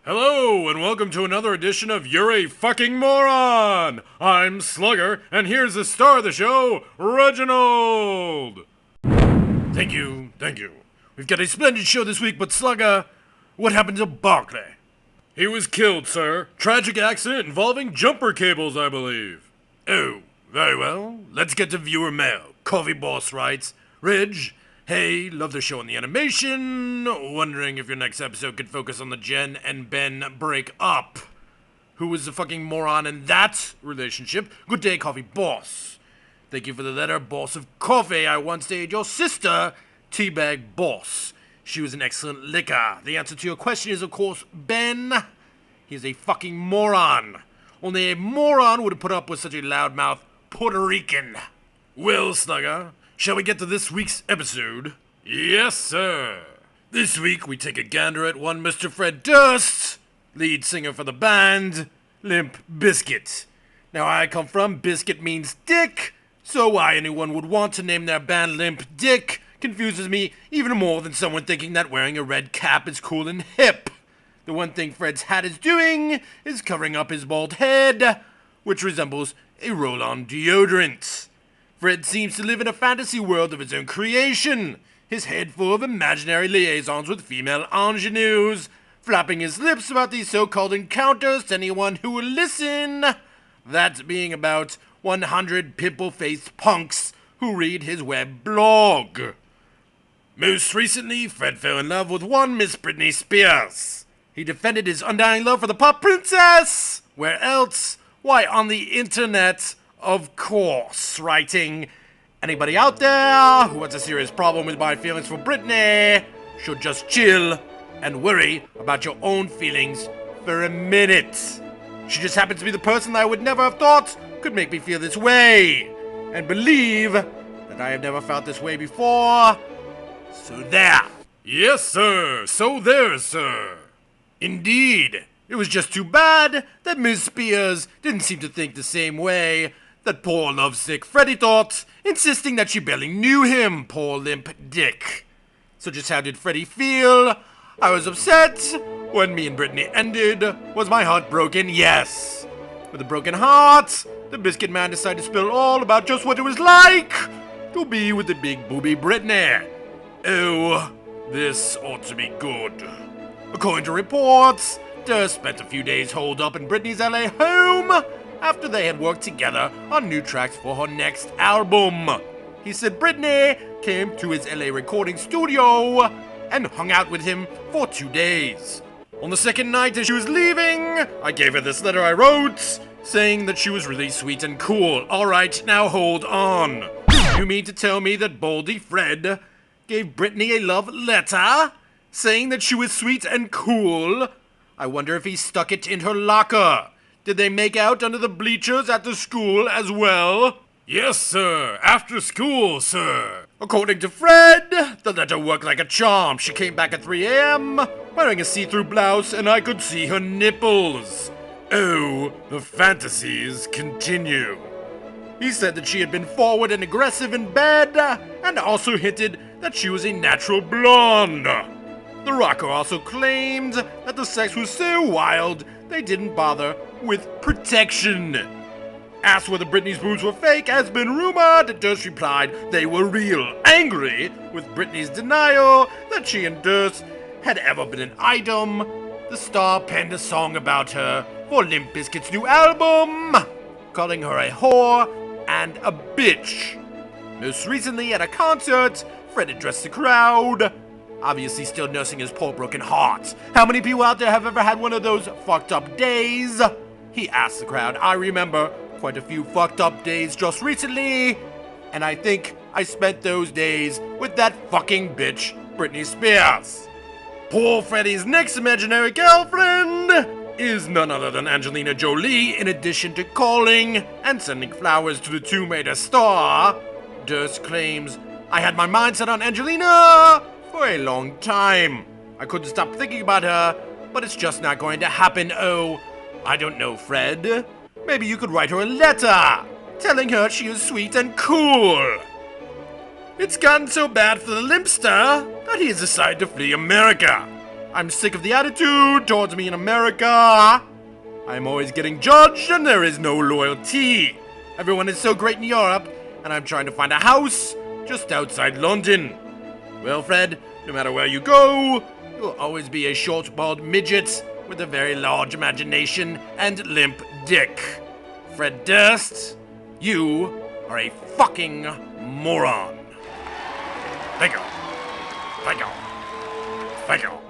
Hello, and welcome to another edition of You're a Fucking Moron! I'm Slugger, and here's the star of the show, Reginald! Thank you. We've got a splendid show this week, but Slugger, what happened to Barclay? He was killed, sir. Tragic accident involving jumper cables, I believe. Oh, very well. Let's get to viewer mail. Coffee Boss writes, Ridge, hey, love the show and the animation. Wondering if your next episode could focus on the Jen and Ben break up. Who was the fucking moron in that relationship? Good day, Coffee Boss. Thank you for the letter, Boss of Coffee. I once dated your sister, Teabag Boss. She was an excellent liquor. The answer to your question is, of course, Ben. He's a fucking moron. Only a moron would have put up with such a loudmouth Puerto Rican. Well, Slugger, shall we get to this week's episode? Yes, sir. This week we take a gander at one Mr. Fred Durst, lead singer for the band Limp Bizkit. Now, I come from Biscuit means dick, so why anyone would want to name their band Limp Dick confuses me even more than someone thinking that wearing a red cap is cool and hip. The one thing Fred's hat is doing is covering up his bald head, which resembles a roll-on deodorant. Fred seems to live in a fantasy world of his own creation, his head full of imaginary liaisons with female ingenues, flapping his lips about these so-called encounters to anyone who will listen. That being about 100 pimple-faced punks who read his web blog. Most recently, Fred fell in love with one Miss Britney Spears. He defended his undying love for the pop princess. Where else? Why, on the internet, of course, writing, anybody out there who has a serious problem with my feelings for Britney should just chill and worry about your own feelings for a minute. She just happens to be the person that I would never have thought could make me feel this way, and believe that I have never felt this way before. So there. Yes, sir. So there, sir. Indeed. It was just too bad that Miss Spears didn't seem to think the same way that poor lovesick Freddy thought, insisting that she barely knew him, poor limp dick. So just how did Freddy feel? I was upset. When me and Britney ended, was my heart broken? Yes. With a broken heart, the Biscuit Man decided to spill all about just what it was like to be with the big booby Britney. Oh, this ought to be good. According to reports, Durst spent a few days holed up in Britney's LA home after they had worked together on new tracks for her next album. He said Britney came to his LA recording studio and hung out with him for 2 days. On the second night as she was leaving, I gave her this letter I wrote, saying that she was really sweet and cool. Alright, now hold on. You mean to tell me that Baldy Fred gave Britney a love letter, saying that she was sweet and cool? I wonder if he stuck it in her locker. Did they make out under the bleachers at the school as well? Yes, sir. After school, sir. According to Fred, the letter worked like a charm. She came back at 3 a.m. wearing a see-through blouse, and I could see her nipples. Oh, the fantasies continue. He said that she had been forward and aggressive in bed, and also hinted that she was a natural blonde. The rocker also claimed that the sex was so wild they didn't bother with protection. Asked whether Britney's boobs were fake, has been rumored, Durst replied they were real. Angry with Britney's denial that she and Durst had ever been an item, the star penned a song about her for Limp Bizkit's new album, calling her a whore and a bitch. Most recently at a concert, Fred addressed the crowd, obviously still nursing his poor broken heart. How many people out there have ever had one of those fucked up days? He asked the crowd. I remember quite a few fucked up days just recently, and I think I spent those days with that fucking bitch, Britney Spears. Poor Freddy's next imaginary girlfriend is none other than Angelina Jolie, in addition to calling and sending flowers to the Tomb Raider star. Durst claims, I had my mind set on Angelina for a long time. I couldn't stop thinking about her, but it's just not going to happen. Oh, I don't know, Fred. Maybe you could write her a letter, telling her she is sweet and cool. It's gotten so bad for the Limpster that he has decided to flee America. I'm sick of the attitude towards me in America. I'm always getting judged and there is no loyalty. Everyone is so great in Europe, and I'm trying to find a house just outside London. Well, Fred, no matter where you go, you'll always be a short, bald midget with a very large imagination and limp dick. Fred Durst, you are a fucking moron. Thank you. Thank you. Thank you.